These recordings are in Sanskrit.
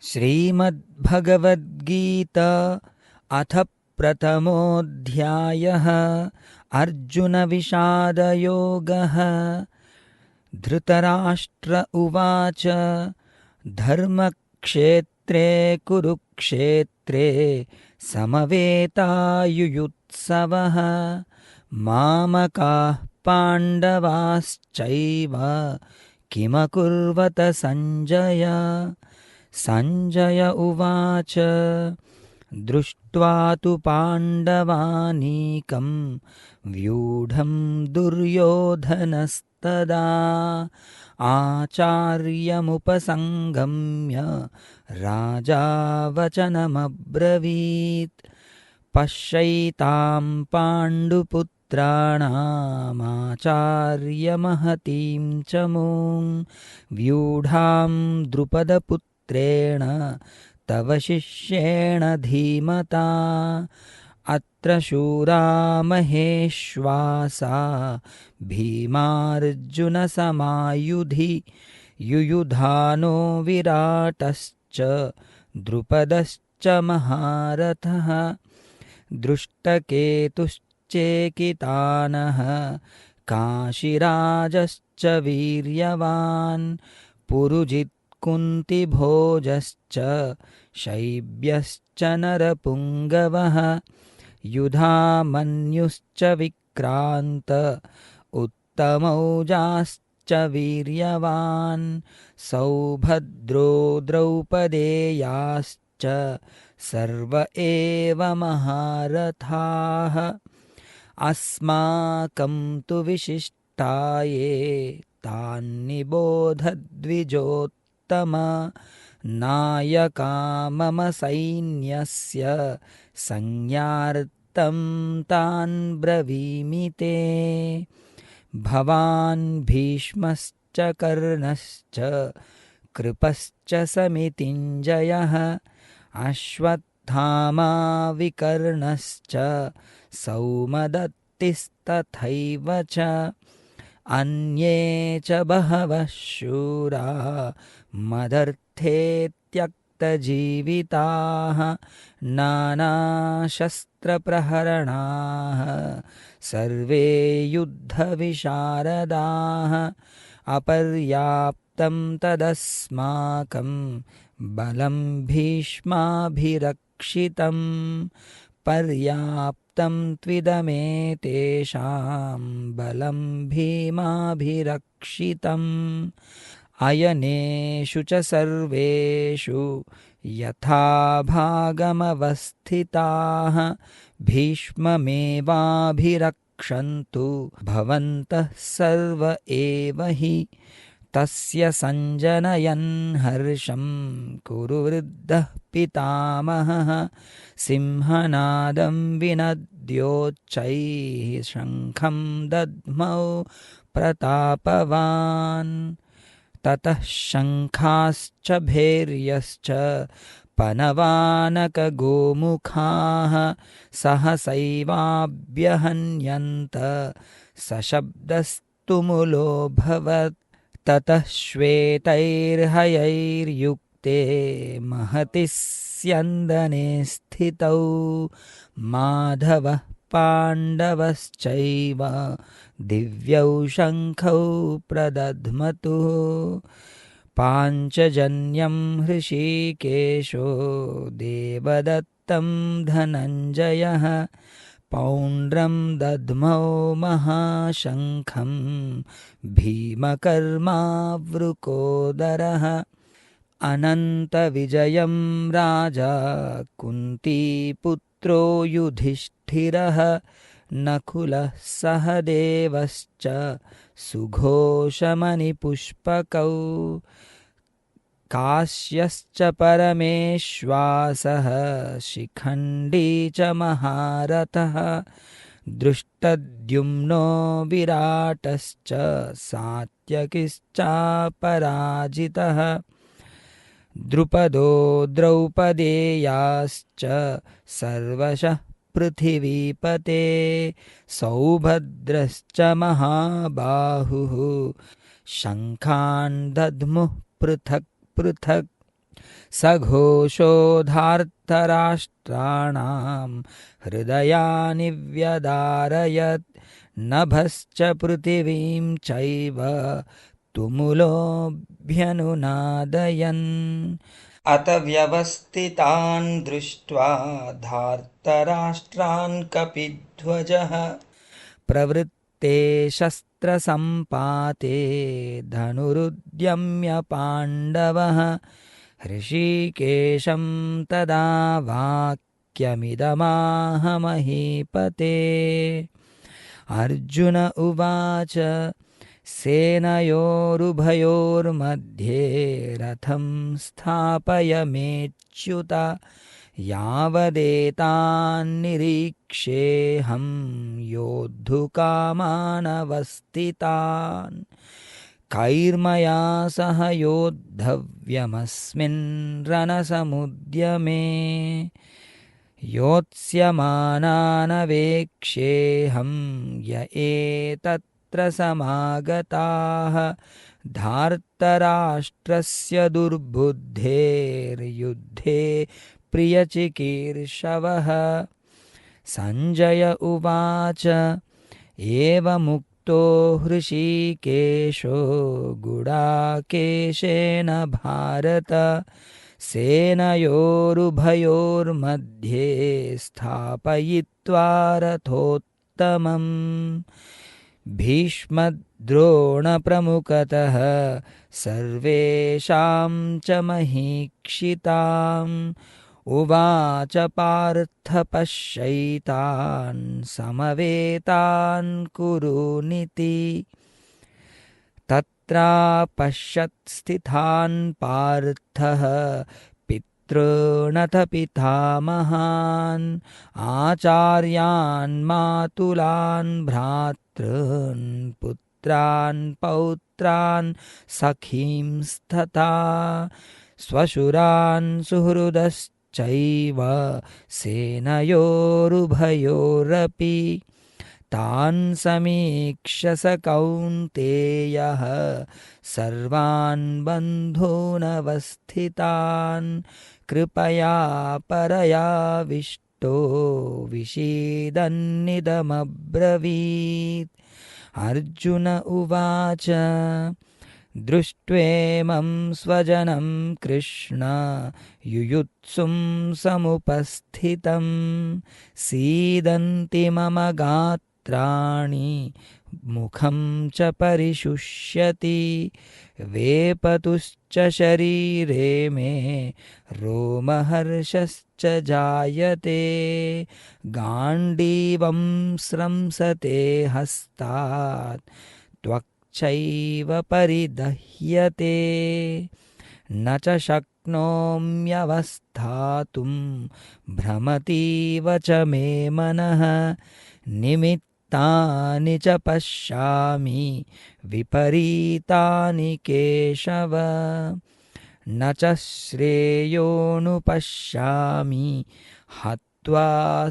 श्रीमद्भगवद्गीता अथ प्रथमोऽध्यायः। अर्जुनविषादयोगः। धृतराष्ट्र उवाच धर्मक्षेत्रे कुरुक्षेत्रे समवेतायुयुत्सवः मामकाः पाण्डवाश्चैव किमकुर्वत सञ्जय। सञ्जय उवाच दृष्ट्वा तु पाण्डवानीकं व्यूढं दुर्योधनस्तदा आचार्यमुपसङ्गम्य राजा वचनमब्रवीत्। पश्यैतां पाण्डुपुत्राणामाचार्यमहतीं च मूं व्यूढां द्रुपदपुत्रेण तव शिष्येण धीमता। अत्र शूरा महेश्वासा भीमार्जुनसमायुधि युयुधानो विराटश्च द्रुपदश्च महारथः। दृष्टकेतुश्चेकितानः काशीराजश्च वीर्यवान् पुरुजित्कुन्तिभोजश्च शैब्यश्च नरपुङ्गवः युधामन्युश्च विक्रान्त उत्तमौजाश्च वीर्यवान् सौभद्रो द्रौपदेयाश्च सर्व एव महारथाः। अस्माकं तु विशिष्टाये तान्निबोध द्विजोत्तम नायका मम सैन्यस्य संज्ञार्थं तान् ब्रवीमि ते। भवान् भीष्मश्च कर्णश्च कृपश्च समितिञ्जयः अश्वत्थामा विकर्णश्च सौमदत्तिस्तथैव च अन्ये च बहवः शूरा मदर्थे त्यक्तजीविताः नानाशस्त्रप्रहरणाः सर्वे युद्धविशारदाः। अपर्याप्तं तदस्माकं बलं भीष्माभिरक्षितं पर्याप्तं त्विदमेतेषां बलं भीमाभिरक्षितम्। अयनेषु च सर्वेषु यथाभागमवस्थिताः भीष्ममेवाभिरक्षन्तु भवन्तः सर्व एव हि। तस्य सञ्जनयन् हर्षं कुरु वृद्धः पितामहः सिंहनादं विनद्योच्चैः शङ्खं दद्मौ प्रतापवान्। ततः शङ्खाश्च भैर्यश्च पनवानकगोमुखाः सहसैवाभ्यहन्यन्त सशब्दस्तुमुलोऽभवत्। ततः श्वेतैर्हयैर्युक्ते महति स्यन्दने स्थितौ माधवः पाण्डवश्चैव दिव्यौ शङ्खौ प्रदध्मतुः। पाञ्चजन्यं हृषीकेशो देवदत्तं धनञ्जयः पौण्ड्रं दद्मौ महाशङ्खं भीमकर्मावृकोदरः। अनन्तविजयं राजा कुन्तीपुत्रो युधिष्ठिरः नकुलः सहदेवश्च सुघोषमणिपुष्पकौ काश्यश्च परमेश्वासः शिखण्डी च महारथः दृष्टद्युम्नो विराटश्च सात्यकिश्चापराजितः द्रुपदो द्रौपदेयाश्च सर्वशः पृथिवीपते सौभद्रश्च महाबाहुः शङ्खान् दद्मुः पृथक् पृथक् सघोषो धार्तराष्ट्राणां हृदयानि व्यदारयत् नभश्च पृथिवीं चैव तुमुलोऽभ्यनुनादयन् अत व्यवस्थितान् दृष्ट्वा धार्तराष्ट्रान् कपिध्वजः प्रवृत्ते शस्त्रसम्पाते धनुरुद्यम्य पाण्डवः हृषीकेशं तदा वाक्यमिदमाह महीपते अर्जुन उवाच सेनयोरुभयोर्मध्ये रथं स्थापयमेच्युत यावदेतान्निरीक्षेऽहं योद्धुकामानवस्थितान् कैर्मया सह योद्धव्यमस्मिन् रणसमुद्यमे योत्स्यमानानवेक्षेऽहं य एतत्र समागताः धार्तराष्ट्रस्य दुर्बुद्धेर्युद्धे प्रियचिकीर्षवः सञ्जय उवाच एवमुक्तो हृषीकेशो गुडाकेशेन भारत सेनयोरुभयोर्मध्ये स्थापयित्वा रथोत्तमम् भीष्मद्रोणप्रमुखतः सर्वेषां च महीक्षिताम् उवाच पार्थ पश्यैतान् समवेतान् कुरूनिति तत्रापश्यत् स्थितान् पार्थः पितॄनथ पितामहान् आचार्यान् मातुलान् भ्रातॄन् पुत्रान् पौत्रान् सखींस्तथा स्वशुरान् सुहृदश्चैव सेनयोरुभयोरपि तान् समीक्ष्य स कौन्तेयः सर्वान् बन्धूनवस्थितान् कृपया परयाविष्टो विषीदन्निदमब्रवीत् अर्जुन उवाच दृष्ट्वेमं स्वजनं कृष्ण युयुत्सुं समुपस्थितं सीदन्ति मम गात्राणि मुखं च परिशुष्यति वेपतुश्च शरीरे मे रोमहर्षश्च जायते गाण्डीवं स्रंसते हस्तात् त्वक्चैव परिदह्यते न च शक्नोम्यवस्थातुं भ्रमतीव च मे मनः निमित्तानि च पश्यामि विपरीतानि केशव न च श्रेयोनुपश्यामि हत्वा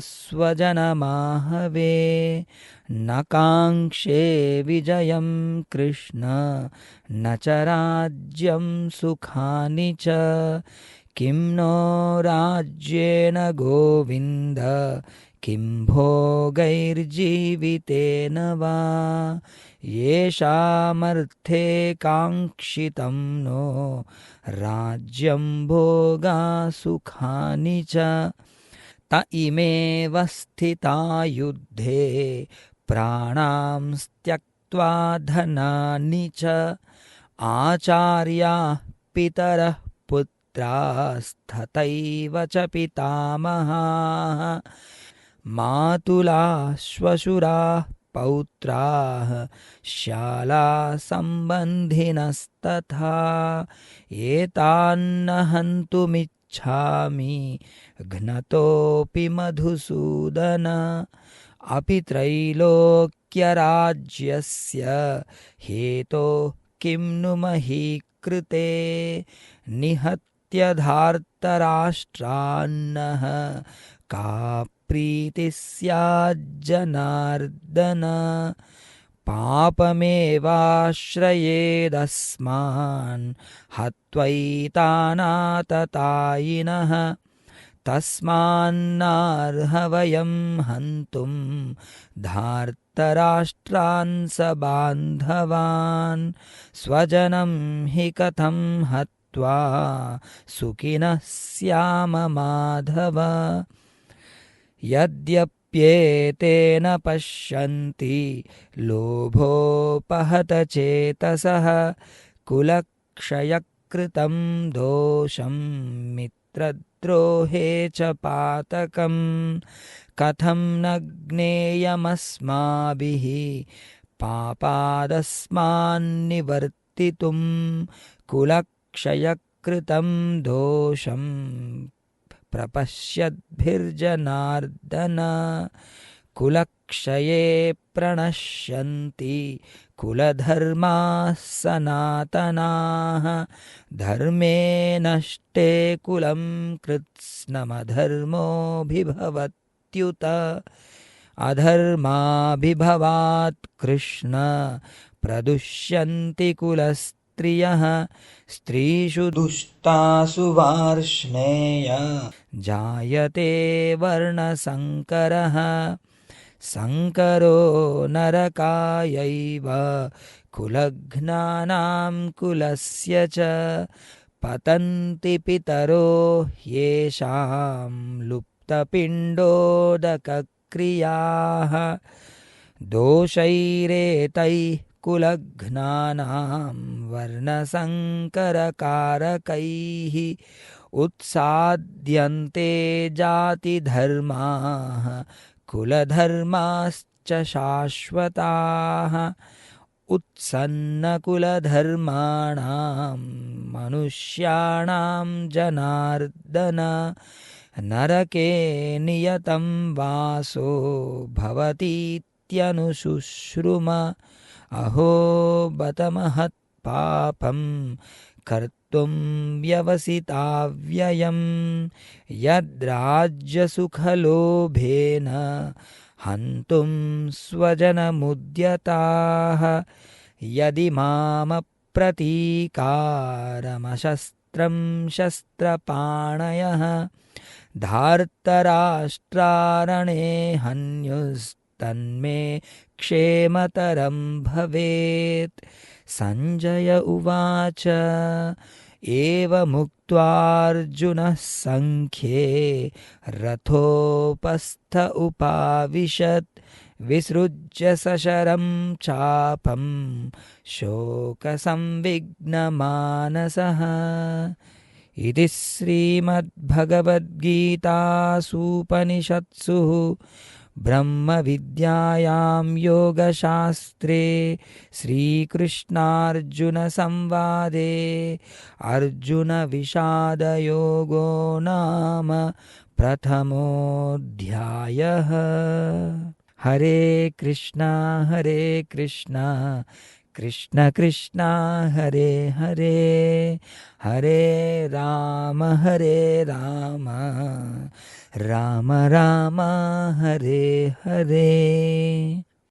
स्वजनमाहवे न काङ्क्षे विजयं कृष्ण न च राज्यं सुखानि च किं नो राज्येन गोविन्द किं भोगैर्जीवितेन वा येषामर्थे काङ्क्षितं नो राज्यं भोगा सुखानि च त इमेव स्थिता युद्धे प्राणां त्यक्त्वा धनानि च आचार्याः पितरः पुत्रास्तथैव च पितामहाः मातुलाः श्वशुराः पौत्राः श्यालाः सम्बन्धिनस्तथा एतान्न हन्तुमिच्छामि घ्नतोऽपि मधुसूदन अपि त्रैलोक्यराज्यस्य हेतोः किं नु मही कृते निहत्य धार्तराष्ट्रान्नः का प्रीतिः स्याज्जनार्दन पापमेवाश्रयेदस्मान् हत्वैतानाततायिनः तस्मान्नार्हवयं हन्तुं धार्तराष्ट्रान् सबान्धवान् स्वजनं हि कथं हत्वा सुखिनः स्याम माधव यद्यप्येतेन पश्यन्ति लोभोपहत चेतसः कुलक्षयकृतं दोषं मित्रद्रोहे च पातकम् कथं न ज्ञेयमस्माभिः पापादस्मान्निवर्तितुं कुलक्षयकृतं दोषं प्रपश्यद्भिर्जनार्दन कुलक्षये प्रणश्यन्ति कुलधर्माः सनातनाः धर्मे नष्टे कुलं कृत्स्नमधर्मोऽभिभवत्युत अधर्माभिभवात् कृष्ण प्रदुष्यन्ति कुलस्त्रियः स्त्रीषु दुष्टासु वार्ष्णेय जायते वर्णसङ्करः संकरो नरकायैव कुलघ्नानां कुलस्य च पतन्ति पितरो ह्येषां लुप्तपिण्डोदकक्रियाः दोषैरेतैः कुलघ्नानां वर्णसङ्करकारकैः उत्साद्यन्ते जातिधर्माः कुलधर्माश्च शाश्वताः उत्सन्नकुलधर्माणां मनुष्याणां जनार्दन नरके नियतं वासो भवतीत्यनुशुश्रुम अहो बत महत्पापं कर्तुं व्यवसिताव्ययं यद्राज्यसुखलोभेन हन्तुं स्वजनमुद्यताः यदि मामप्रतीकारमशस्त्रं शस्त्रपाणयः धार्तराष्ट्रारणे हन्युस्तन्मे क्षेमतरं भवेत् संजय उवाच एवमुक्त्वार्जुनः संख्ये रथोपस्थ उपाविशत् विसृज्य सशरं चापं शोकसंविघ्नमानसः इति श्रीमद्भगवद्गीतासूपनिषत्सु ब्रह्मविद्यायां योगशास्त्रे श्रीकृष्णार्जुनसंवादे अर्जुनविषादयोगो नाम प्रथमोऽध्यायः। हरे कृष्णा कृष्ण कृष्ण हरे हरे हरे राम राम राम हरे हरे।